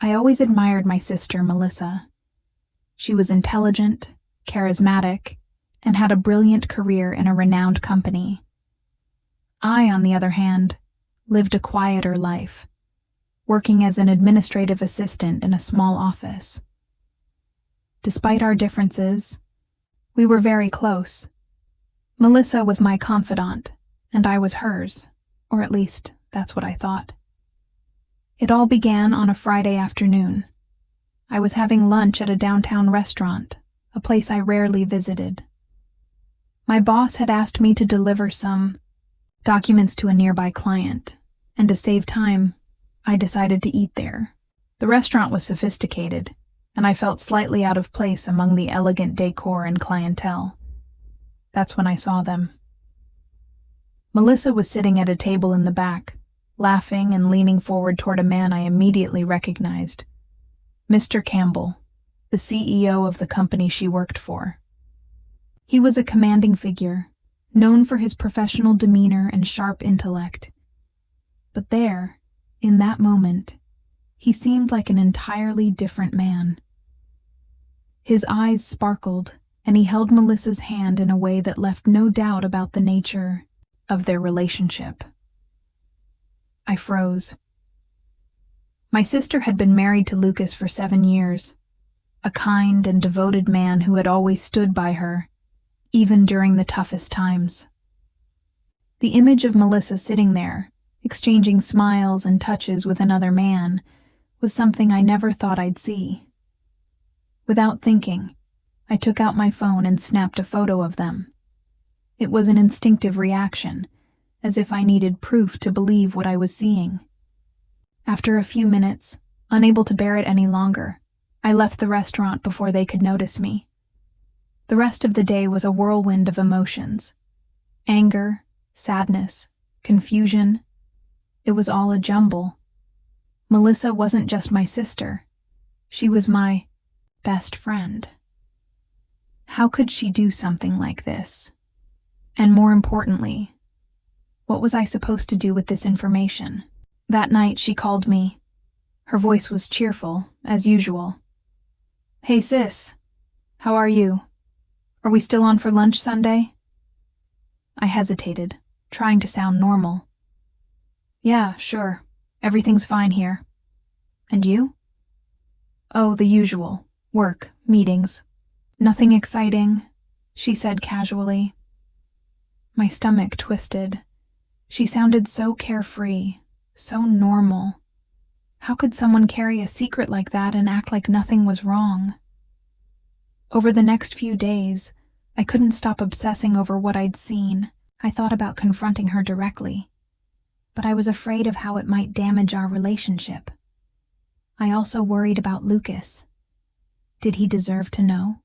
I always admired my sister, Melissa. She was intelligent, charismatic, and had a brilliant career in a renowned company. I, on the other hand, lived a quieter life, working as an administrative assistant in a small office. Despite our differences, we were very close. Melissa was my confidant, and I was hers, or at least that's what I thought. It all began on a Friday afternoon. I was having lunch at a downtown restaurant, a place I rarely visited. My boss had asked me to deliver some documents to a nearby client, and to save time, I decided to eat there. The restaurant was sophisticated, and I felt slightly out of place among the elegant decor and clientele. That's when I saw them. Melissa was sitting at a table in the back, laughing and leaning forward toward a man I immediately recognized. Mr. Campbell, the CEO of the company she worked for. He was a commanding figure, known for his professional demeanor and sharp intellect. But there, in that moment, he seemed like an entirely different man. His eyes sparkled, and he held Melissa's hand in a way that left no doubt about the nature of their relationship. I froze. My sister had been married to Lucas for 7 years, a kind and devoted man who had always stood by her, even during the toughest times. The image of Melissa sitting there, exchanging smiles and touches with another man, was something I never thought I'd see. Without thinking, I took out my phone and snapped a photo of them. It was an instinctive reaction, as if I needed proof to believe what I was seeing. After a few minutes, unable to bear it any longer, I left the restaurant before they could notice me. The rest of the day was a whirlwind of emotions. Anger, sadness, confusion. It was all a jumble. Melissa wasn't just my sister. She was my best friend. How could she do something like this? And more importantly, what was I supposed to do with this information? That night she called me. Her voice was cheerful, as usual. "Hey sis, how are you? Are we still on for lunch Sunday?" I hesitated, trying to sound normal. "Yeah, sure. Everything's fine here. And you?" "Oh, the usual. Work, meetings. Nothing exciting," she said casually. My stomach twisted. She sounded so carefree, so normal. How could someone carry a secret like that and act like nothing was wrong? Over the next few days, I couldn't stop obsessing over what I'd seen. I thought about confronting her directly, but I was afraid of how it might damage our relationship. I also worried about Lucas. Did he deserve to know?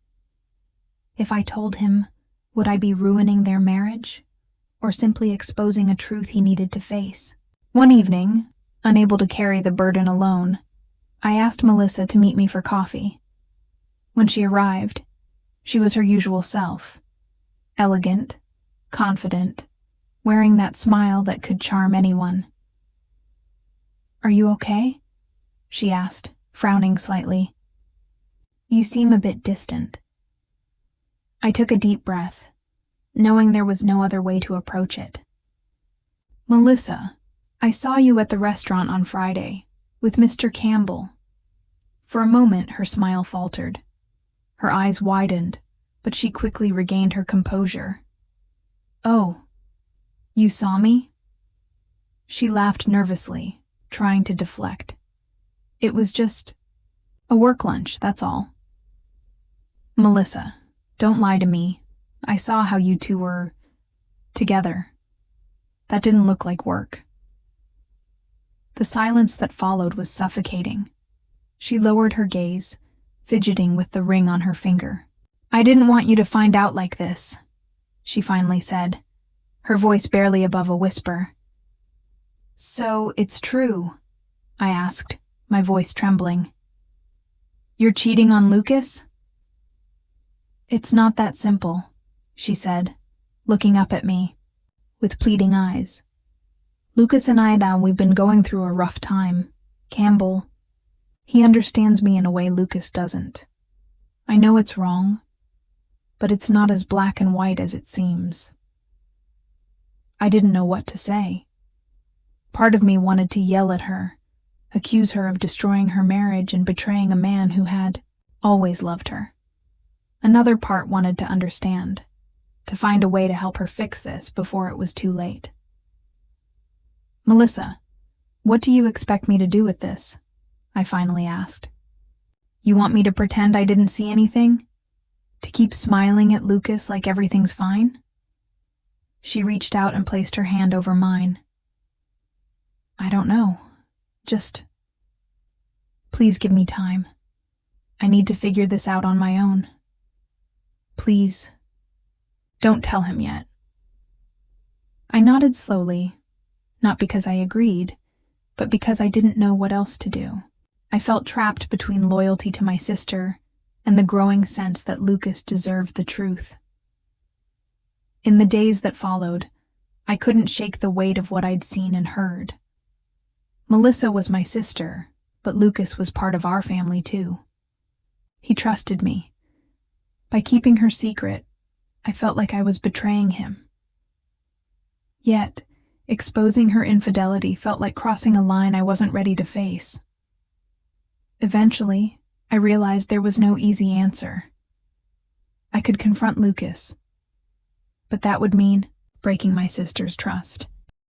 If I told him, would I be ruining their marriage, or simply exposing a truth he needed to face? One evening, unable to carry the burden alone, I asked Melissa to meet me for coffee. When she arrived, she was her usual self, elegant, confident, wearing that smile that could charm anyone. "Are you okay?" she asked, frowning slightly. "You seem a bit distant." I took a deep breath, knowing there was no other way to approach it. "Melissa, I saw you at the restaurant on Friday, with Mr. Campbell." For a moment, her smile faltered. Her eyes widened, but she quickly regained her composure. "Oh, you saw me?" She laughed nervously, trying to deflect. "It was just a work lunch, that's all." "Melissa, don't lie to me. I saw how you two were together. That didn't look like work." The silence that followed was suffocating. She lowered her gaze, fidgeting with the ring on her finger. "I didn't want you to find out like this," she finally said, her voice barely above a whisper. "So it's true?" I asked, my voice trembling. "You're cheating on Lucas?" "It's not that simple," she said, looking up at me, with pleading eyes. "Lucas and I we've been going through a rough time. Campbell..." He understands me in a way Lucas doesn't. I know it's wrong, but it's not as black and white as it seems. I didn't know what to say. Part of me wanted to yell at her, accuse her of destroying her marriage and betraying a man who had always loved her. Another part wanted to understand, to find a way to help her fix this before it was too late. "Melissa, what do you expect me to do with this?" I finally asked. "You want me to pretend I didn't see anything? To keep smiling at Lucas like everything's fine?" She reached out and placed her hand over mine. "I don't know. Just please give me time. I need to figure this out on my own. Please, don't tell him yet." I nodded slowly, not because I agreed, but because I didn't know what else to do. I felt trapped between loyalty to my sister and the growing sense that Lucas deserved the truth. In the days that followed, I couldn't shake the weight of what I'd seen and heard. Melissa was my sister, but Lucas was part of our family too. He trusted me. By keeping her secret, I felt like I was betraying him. Yet, exposing her infidelity felt like crossing a line I wasn't ready to face. Eventually, I realized there was no easy answer. I could confront Lucas, but that would mean breaking my sister's trust.